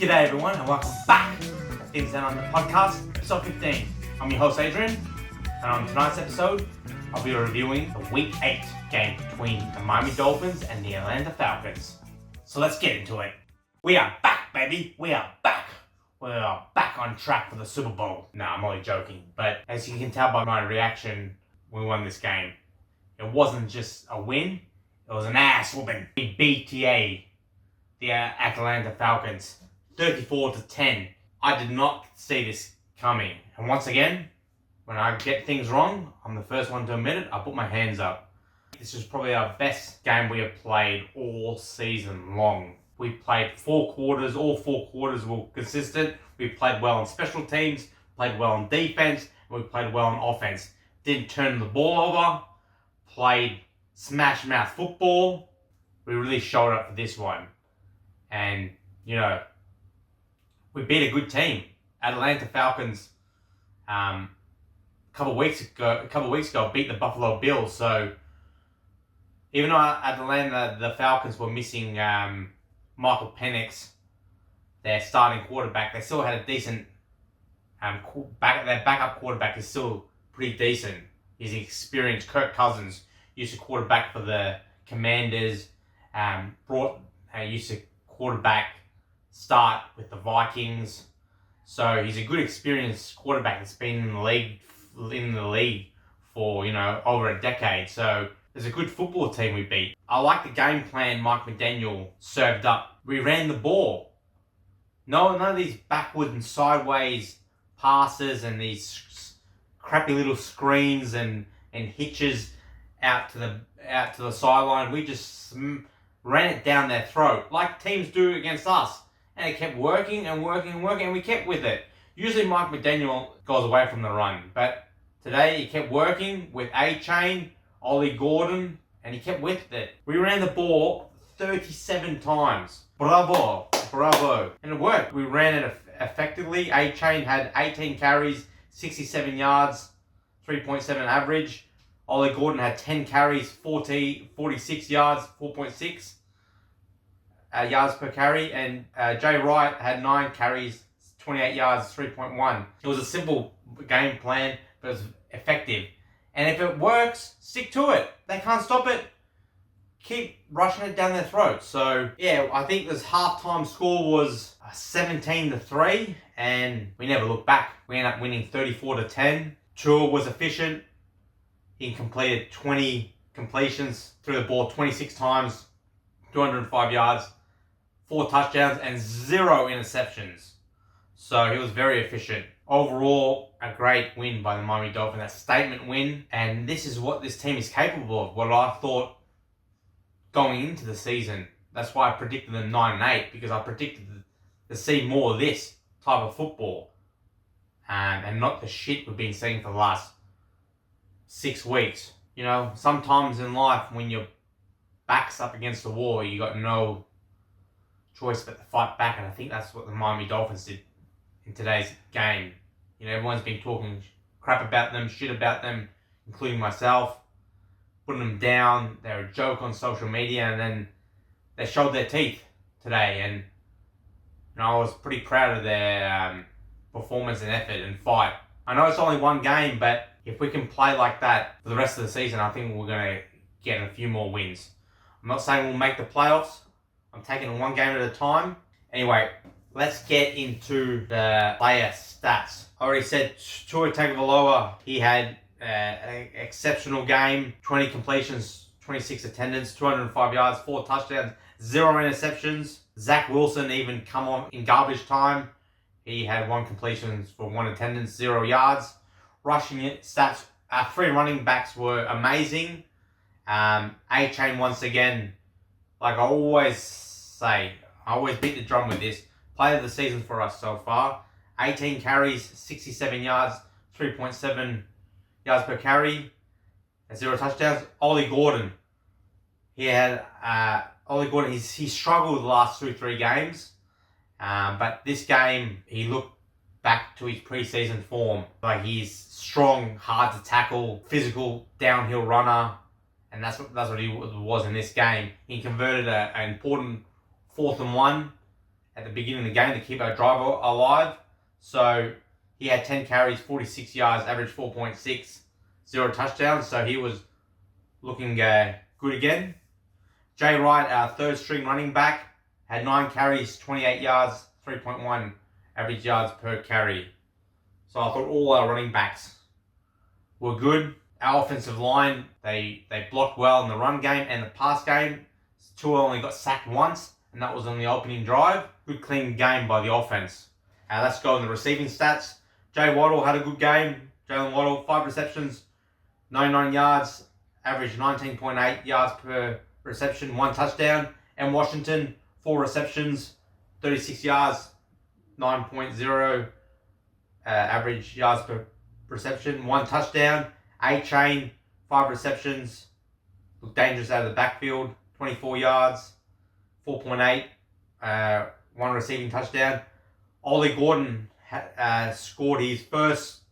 G'day everyone and welcome back to Things Down on the Podcast, episode 15. I'm your host Adrian, and on tonight's episode, I'll be reviewing the Week 8 game between the Miami Dolphins and the Atlanta Falcons. So let's get into it. We are back, baby. We are back. We are back on track for the Super Bowl. Nah, I'm only joking. But as you can tell by my reaction, we won this game. It wasn't just a win. It was an ass whooping. We beat the Atlanta Falcons 34-10. I did not see this coming. And once again, when I get things wrong, I'm the first one to admit it. I put my hands up. This is probably our best game we have played all season long. We played 4 quarters. All 4 quarters were consistent. We played well on special teams, played well on defense, and we played well on offense. Didn't turn the ball over. Played smash mouth football. We really showed up for this one. And, you know, we beat a good team. Atlanta Falcons, a couple of weeks ago, beat the Buffalo Bills. So, even though at Atlanta, the Falcons were missing Michael Penix, their starting quarterback, they still had a decent their backup quarterback is still pretty decent. He's experienced. Kirk Cousins used to quarterback for the Commanders, used to quarterback start with the Vikings. So he's a good experienced quarterback that's been in the league for, over a decade. So there's a good football team we beat. I like the game plan Mike McDaniel served up. We ran the ball. None of these backward and sideways passes and these crappy little screens and hitches out to the sideline. We just ran it down their throat like teams do against us. And it kept working and working and working, and we kept with it. Usually Mike McDaniel goes away from the run, but today he kept working with A-Chain, Ollie Gordon, and he kept with it. We ran the ball 37 times. Bravo. And it worked. We ran it effectively. A-Chain had 18 carries, 67 yards, 3.7 average. Ollie Gordon had 10 carries, 46 yards, 4.6 yards per carry. And Jay Wright had 9 carries, 28 yards, 3.1. It was a simple game plan, but it was effective. And if it works, stick to it. They can't stop it. Keep rushing it down their throats. So, yeah, I think this halftime score was 17-3, and we never looked back. We ended up winning 34-10. Tua was efficient. He completed 20 completions, threw the ball 26 times, 205 yards, 4 touchdowns, and 0 interceptions. So he was very efficient. Overall, a great win by the Miami Dolphins, a statement win. And this is what this team is capable of, what I thought going into the season. That's why I predicted them 9-8, because I predicted to see more of this type of football. And not the shit we've been seeing for the last 6 weeks. Sometimes in life when your back's up against the wall, you got no choice but to fight back, and I think that's what the Miami Dolphins did in today's game. Everyone's been talking crap about them, shit about them, including myself, putting them down. They're a joke on social media, and then they showed their teeth today, and I was pretty proud of their performance and effort and fight. I know it's only one game, but if we can play like that for the rest of the season, I think we're going to get a few more wins. I'm not saying we'll make the playoffs. I'm taking it one game at a time. Anyway, let's get into the player stats. I already said Tua Tagovailoa, he had an exceptional game. 20 completions, 26 attendance, 205 yards, 4 touchdowns, 0 interceptions. Zach Wilson even come on in garbage time. He had 1 completion for 1 attendance, 0 yards. Rushing stats, our 3 running backs were amazing. A-Chain once again, like I always say, I always beat the drum with this. Player of the season for us so far. 18 carries, 67 yards, 3.7 yards per carry, and 0 touchdowns. Ollie Gordon. He struggled the last 2-3 games. But this game, he looked back to his preseason form. Like, he's strong, hard to tackle, physical, downhill runner. And that's what he was in this game. He converted an important 4th and 1 at the beginning of the game to keep our driver alive. So he had 10 carries, 46 yards, average 4.6, 0 touchdowns. So he was looking good again. Jay Wright, our third string running back, had 9 carries, 28 yards, 3.1 average yards per carry. So I thought all our running backs were good. Our offensive line, they blocked well in the run game and the pass game. Tua only got sacked once, and that was on the opening drive. Good clean game by the offense. Let's go in the receiving stats. Jay Waddle had a good game. Jalen Waddle, 5 receptions, 99 yards, average 19.8 yards per reception, 1 touchdown. And Washington, 4 receptions, 36 yards, 9.0 average yards per reception, 1 touchdown. A-Chain, 5 receptions, looked dangerous out of the backfield, 24 yards, 4.8, 1 receiving touchdown. Ollie Gordon scored his first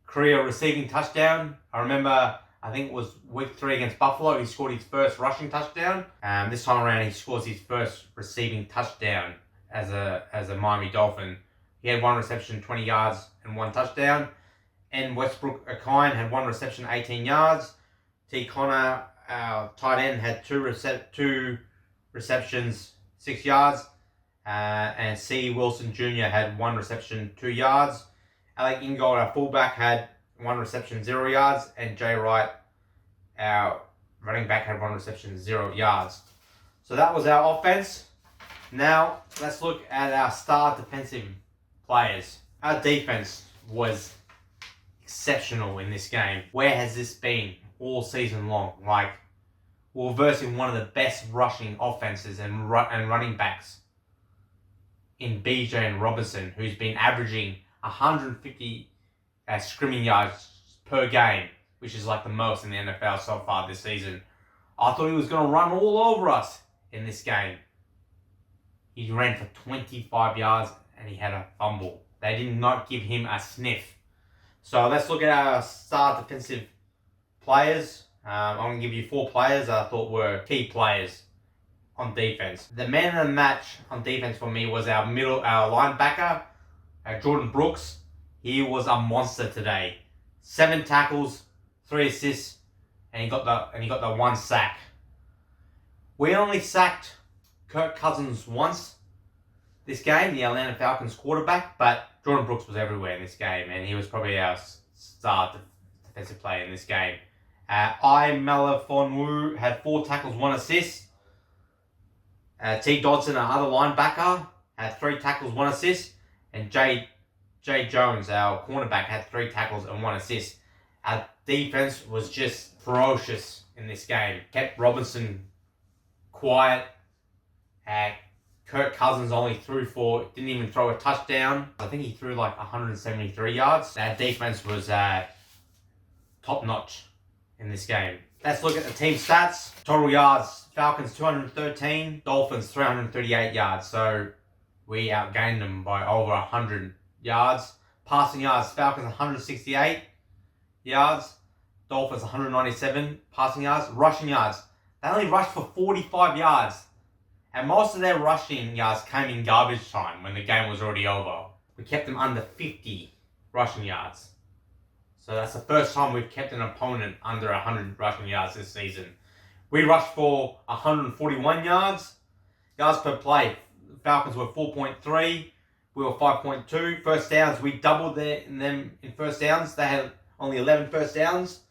career receiving touchdown. I remember, I think it was week 3 against Buffalo, he scored his first rushing touchdown. This time around, he scores his first receiving touchdown as a Miami Dolphin. He had 1 reception, 20 yards, and 1 touchdown. And Westbrook Akine had 1 reception, 18 yards. T. Connor, our tight end, had 2 receptions, 6 yards. And C. Wilson Jr. had 1 reception, 2 yards. Alec Ingold, our fullback, had 1 reception, 0 yards. And Jay Wright, our running back, had 1 reception, 0 yards. So that was our offense. Now, let's look at our star defensive players. Our defense was exceptional in this game. Where has this been all season long? Like, we're versing one of the best rushing offenses and running backs in BJ and Robinson, who's been averaging 150 scrimming yards per game, which is like the most in the NFL so far this season. I thought he was going to run all over us in this game. He ran for 25 yards and he had a fumble. They did not give him a sniff. So let's look at our star defensive players. I'm going to give you 4 players I thought were key players on defense. The man of the match on defense for me was our linebacker, Jordan Brooks. He was a monster today. 7 tackles, 3 assists, and he got the 1 sack. We only sacked Kirk Cousins once this game, the Atlanta Falcons quarterback, but Jordan Brooks was everywhere in this game, and he was probably our star defensive player in this game. Melifonwu had 4 tackles, 1 assist. T. Dodson, our other linebacker, had 3 tackles, 1 assist. And Jay Jones, our cornerback, had 3 tackles and 1 assist. Our defense was just ferocious in this game. Kept Robinson quiet. Kirk Cousins only didn't even throw a touchdown. I think he threw like 173 yards. Our defense was top notch in this game. Let's look at the team stats. Total yards, Falcons 213, Dolphins 338 yards. So we outgained them by over 100 yards. Passing yards, Falcons 168 yards, Dolphins 197 passing yards. Rushing yards, they only rushed for 45 yards. And most of their rushing yards came in garbage time when the game was already over. We kept them under 50 rushing yards. So that's the first time we've kept an opponent under 100 rushing yards this season. We rushed for 141 yards. Yards per play, Falcons were 4.3. We were 5.2. First downs, we doubled them in first downs. They had only 11 first downs.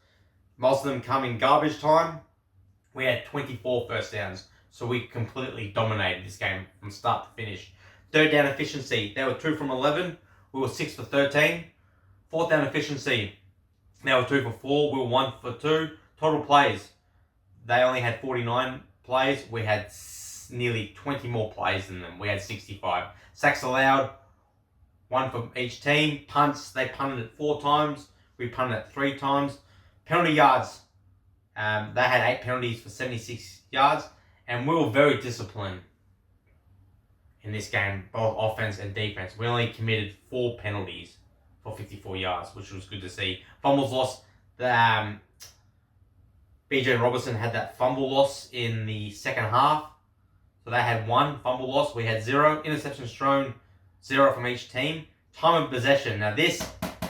Most of them come in garbage time. We had 24 first downs. So we completely dominated this game from start to finish. Third down efficiency, they were 2 from 11. We were 6 for 13. Fourth down efficiency, they were 2 for 4. We were 1 for 2. Total plays, they only had 49 plays. We had nearly 20 more plays than them. We had 65. Sacks allowed, 1 for each team. Punts, they punted it 4 times. We punted it 3 times. Penalty yards, they had 8 penalties for 76 yards. And we were very disciplined in this game, both offense and defense. We only committed 4 penalties for 54 yards, which was good to see. Fumbles lost. BJ Robinson had that fumble loss in the second half. So So they had 1 fumble loss. We had 0 interceptions thrown, 0 from each team. Time of possession. Now this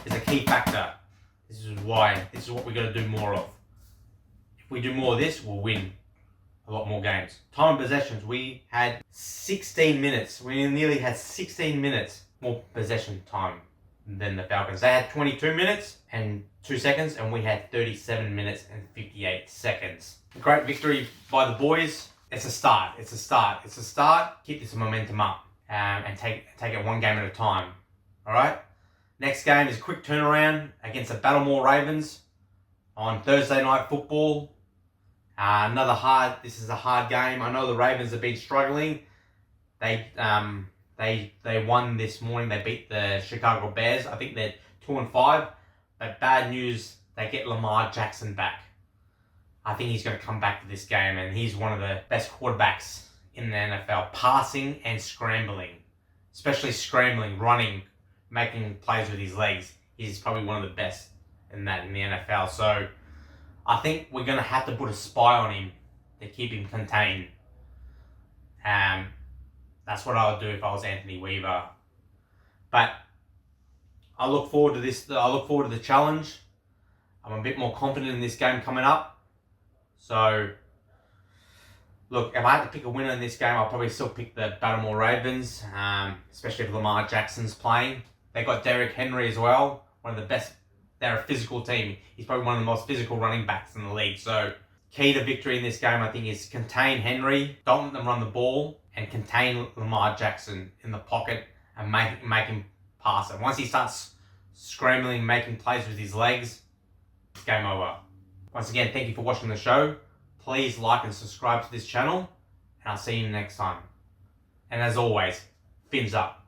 is a key factor. This is what we're going to do more of. If we do more of this, we'll win a lot more games. Time of possessions. We had 16 minutes. We nearly had 16 minutes more possession time than the Falcons. They had 22 minutes and 2 seconds, and we had 37 minutes and 58 seconds. A great victory by the boys. It's a start. It's a start. Keep this momentum up and take it one game at a time. All right? Next game is a quick turnaround against the Battlemore Ravens on Thursday Night Football. This is a hard game. I know the Ravens have been struggling. They won this morning. They beat the Chicago Bears. I think they're 2-5. But bad news, they get Lamar Jackson back. I think he's going to come back to this game, and he's one of the best quarterbacks in the NFL, passing and scrambling, especially scrambling, running, making plays with his legs. He's probably one of the best in the NFL. So I think we're going to have to put a spy on him to keep him contained. That's what I would do if I was Anthony Weaver. But I look forward to this. I look forward to the challenge. I'm a bit more confident in this game coming up. So, look, if I had to pick a winner in this game, I'll probably still pick the Baltimore Ravens, especially if Lamar Jackson's playing. They got Derrick Henry as well, one of the best. They're a physical team. He's probably one of the most physical running backs in the league. So, key to victory in this game, I think, is contain Henry, don't let them run the ball, and contain Lamar Jackson in the pocket and make him pass it. Once he starts scrambling, making plays with his legs, it's game over. Once again, thank you for watching the show. Please like and subscribe to this channel, and I'll see you next time. And as always, fins up.